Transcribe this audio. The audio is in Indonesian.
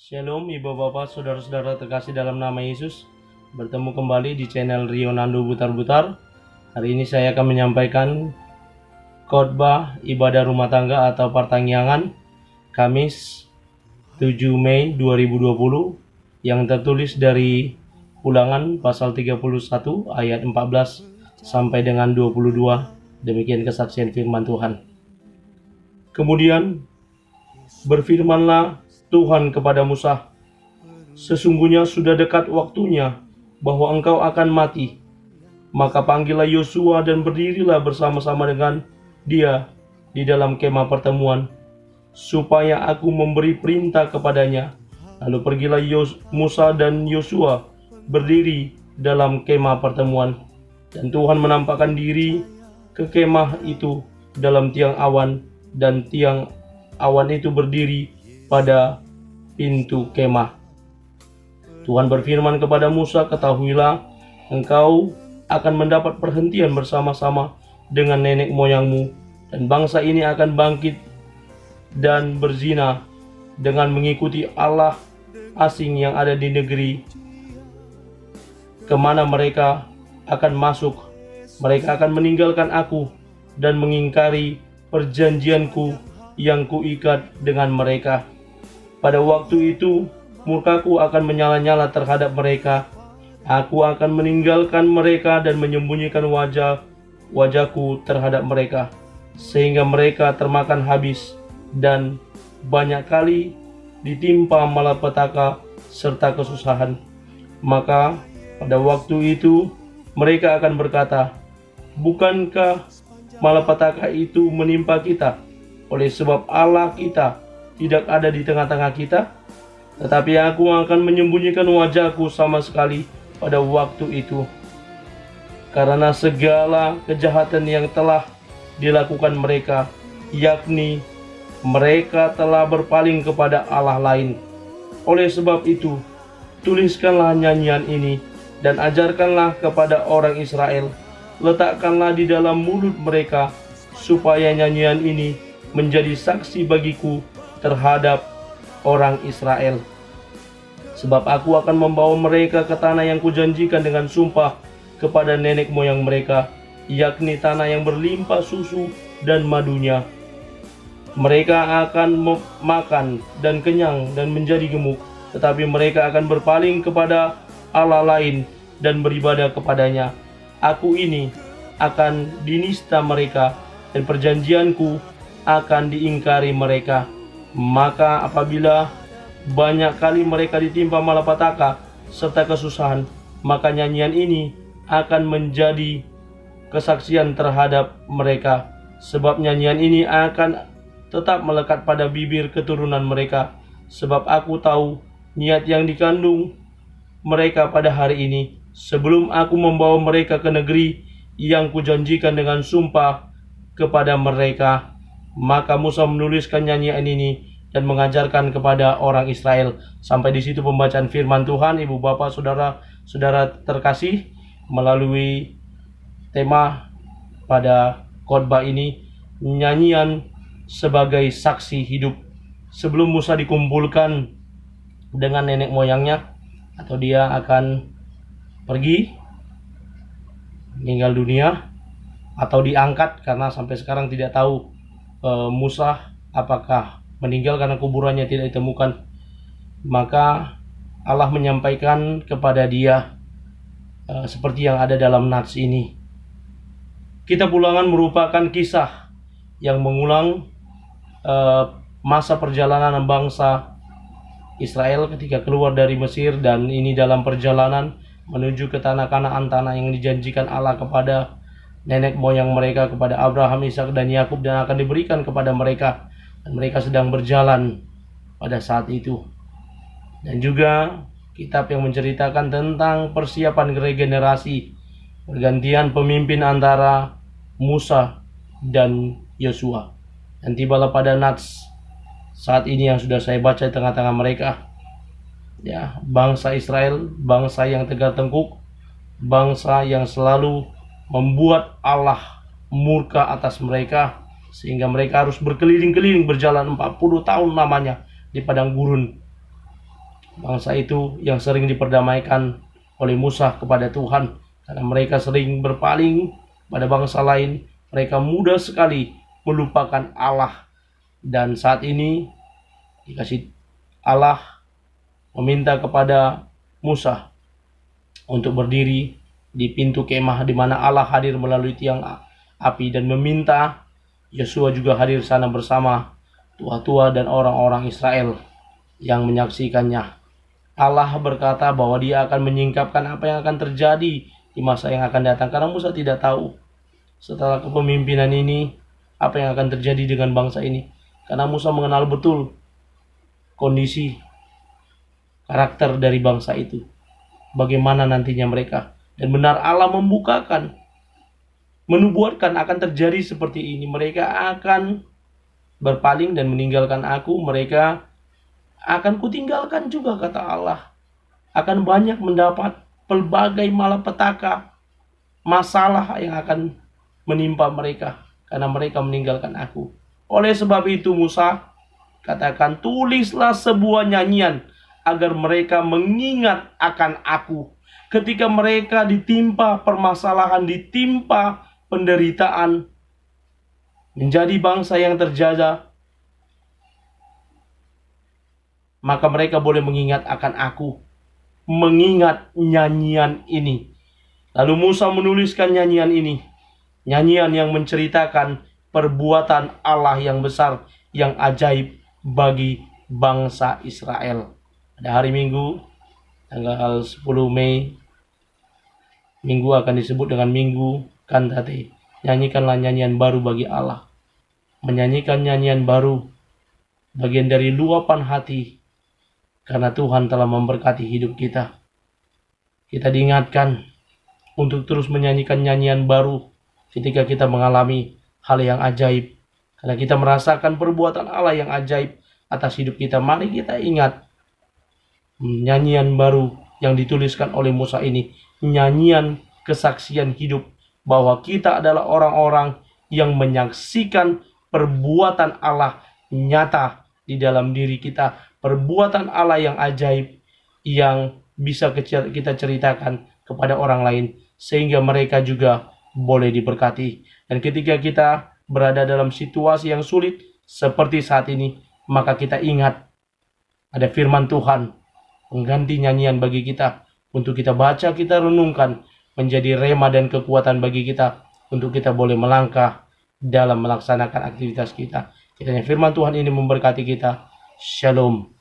Shalom Ibu Bapak Saudara-saudara terkasih dalam nama Yesus. Bertemu kembali di channel Rio Nando Butar-Butar. Hari ini saya akan menyampaikan khotbah ibadah rumah tangga atau pertanggiangan Kamis 7 Mei 2020 yang tertulis dari Ulangan pasal 31 ayat 14 sampai dengan 22. Demikian kesaksian firman Tuhan. Kemudian berfirmanlah Tuhan kepada Musa, "Sesungguhnya sudah dekat waktunya bahwa engkau akan mati. Maka panggillah Yosua dan berdirilah bersama-sama dengan dia di dalam kemah pertemuan, supaya aku memberi perintah kepadanya." Lalu pergilah Musa dan Yosua berdiri dalam kemah pertemuan. Dan Tuhan menampakkan diri ke kemah itu dalam tiang awan, dan tiang awan itu berdiri pada pintu kemah. Tuhan berfirman kepada Musa, "Ketahuilah, engkau akan mendapat perhentian bersama-sama dengan nenek moyangmu, dan bangsa ini akan bangkit dan berzina dengan mengikuti Allah asing yang ada di negeri kemana mereka akan masuk. Mereka akan meninggalkan aku dan mengingkari perjanjianku yang kuikat dengan mereka. Pada waktu itu, murkaku akan menyala-nyala terhadap mereka. Aku akan meninggalkan mereka dan menyembunyikan wajahku terhadap mereka, sehingga mereka termakan habis dan banyak kali ditimpa malapetaka serta kesusahan. Maka pada waktu itu mereka akan berkata, 'Bukankah malapetaka itu menimpa kita oleh sebab Allah kita tidak ada di tengah-tengah kita?' Tetapi aku akan menyembunyikan wajahku sama sekali pada waktu itu, karena segala kejahatan yang telah dilakukan mereka, yakni mereka telah berpaling kepada Allah lain. Oleh sebab itu, tuliskanlah nyanyian ini dan ajarkanlah kepada orang Israel. Letakkanlah di dalam mulut mereka, supaya nyanyian ini menjadi saksi bagiku terhadap orang Israel. Sebab aku akan membawa mereka ke tanah yang kujanjikan dengan sumpah kepada nenek moyang mereka, yakni tanah yang berlimpah susu dan madunya. Mereka akan makan dan kenyang dan menjadi gemuk, tetapi mereka akan berpaling kepada Allah lain dan beribadah kepadanya. Aku ini akan dinista mereka, dan perjanjianku akan diingkari mereka. Maka apabila banyak kali mereka ditimpa malapetaka serta kesusahan, maka nyanyian ini akan menjadi kesaksian terhadap mereka. Sebab nyanyian ini akan tetap melekat pada bibir keturunan mereka. Sebab aku tahu niat yang dikandung mereka pada hari ini, sebelum aku membawa mereka ke negeri yang kujanjikan dengan sumpah kepada mereka." Maka Musa menuliskan nyanyian ini dan mengajarkan kepada orang Israel. Sampai di situ pembacaan firman Tuhan. Ibu bapak saudara-saudara terkasih, melalui tema pada khotbah ini, nyanyian sebagai saksi hidup. Sebelum Musa dikumpulkan dengan nenek moyangnya, atau dia akan pergi meninggal dunia atau diangkat, karena sampai sekarang tidak tahu Musa apakah meninggal karena kuburannya tidak ditemukan. Maka Allah menyampaikan kepada dia seperti yang ada dalam nats ini. Kitab Ulangan merupakan kisah yang mengulang masa perjalanan bangsa Israel ketika keluar dari Mesir, dan ini dalam perjalanan menuju ke tanah Kanaan, tanah yang dijanjikan Allah kepada nenek moyang mereka, kepada Abraham, Ishak, dan Yakub, dan akan diberikan kepada mereka. Dan mereka sedang berjalan pada saat itu. Dan juga kitab yang menceritakan tentang persiapan regenerasi, pergantian pemimpin antara Musa dan Yosua. Dan tibalah pada nats saat ini yang sudah saya baca di tengah-tengah mereka. Ya, bangsa Israel, bangsa yang tegar tengkuk, bangsa yang selalu membuat Allah murka atas mereka, sehingga mereka harus berkeliling-keliling berjalan 40 tahun lamanya di padang gurun. Bangsa itu yang sering diperdamaikan oleh Musa kepada Tuhan, karena mereka sering berpaling pada bangsa lain. Mereka mudah sekali melupakan Allah. Dan saat ini dikasih Allah meminta kepada Musa untuk berdiri di pintu kemah di mana Allah hadir melalui tiang api, dan meminta Yosua juga hadir sana bersama tua-tua dan orang-orang Israel yang menyaksikannya. Allah berkata bahwa dia akan menyingkapkan apa yang akan terjadi di masa yang akan datang, karena Musa tidak tahu setelah kepemimpinan ini apa yang akan terjadi dengan bangsa ini. Karena Musa mengenal betul kondisi karakter dari bangsa itu, bagaimana nantinya mereka. Dan benar Allah membukakan, menubuatkan akan terjadi seperti ini. Mereka akan berpaling dan meninggalkan aku. Mereka akan kutinggalkan juga, kata Allah. Akan banyak mendapat pelbagai malapetaka, masalah yang akan menimpa mereka karena mereka meninggalkan aku. Oleh sebab itu Musa katakan, tulislah sebuah nyanyian agar mereka mengingat akan aku. Ketika mereka ditimpa permasalahan, ditimpa penderitaan, menjadi bangsa yang terjajah, maka mereka boleh mengingat akan aku, mengingat nyanyian ini. Lalu Musa menuliskan nyanyian ini, nyanyian yang menceritakan perbuatan Allah yang besar, yang ajaib bagi bangsa Israel. Pada hari Minggu, tanggal 10 Mei, Minggu akan disebut dengan Minggu Kantate. Nyanyikanlah nyanyian baru bagi Allah. Menyanyikan nyanyian baru, bagian dari luapan hati, karena Tuhan telah memberkati hidup kita. Kita diingatkan untuk terus menyanyikan nyanyian baru ketika kita mengalami hal yang ajaib. Karena kita merasakan perbuatan Allah yang ajaib atas hidup kita. Mari kita ingat nyanyian baru yang dituliskan oleh Musa ini. Nyanyian kesaksian hidup bahwa kita adalah orang-orang yang menyaksikan perbuatan Allah nyata di dalam diri kita. Perbuatan Allah yang ajaib yang bisa kita ceritakan kepada orang lain, sehingga mereka juga boleh diberkati. Dan ketika kita berada dalam situasi yang sulit seperti saat ini, maka kita ingat ada firman Tuhan, pengganti nyanyian bagi kita, untuk kita baca, kita renungkan, menjadi rema dan kekuatan bagi kita, untuk kita boleh melangkah dalam melaksanakan aktivitas kita. Kiranya firman Tuhan ini memberkati kita. Shalom.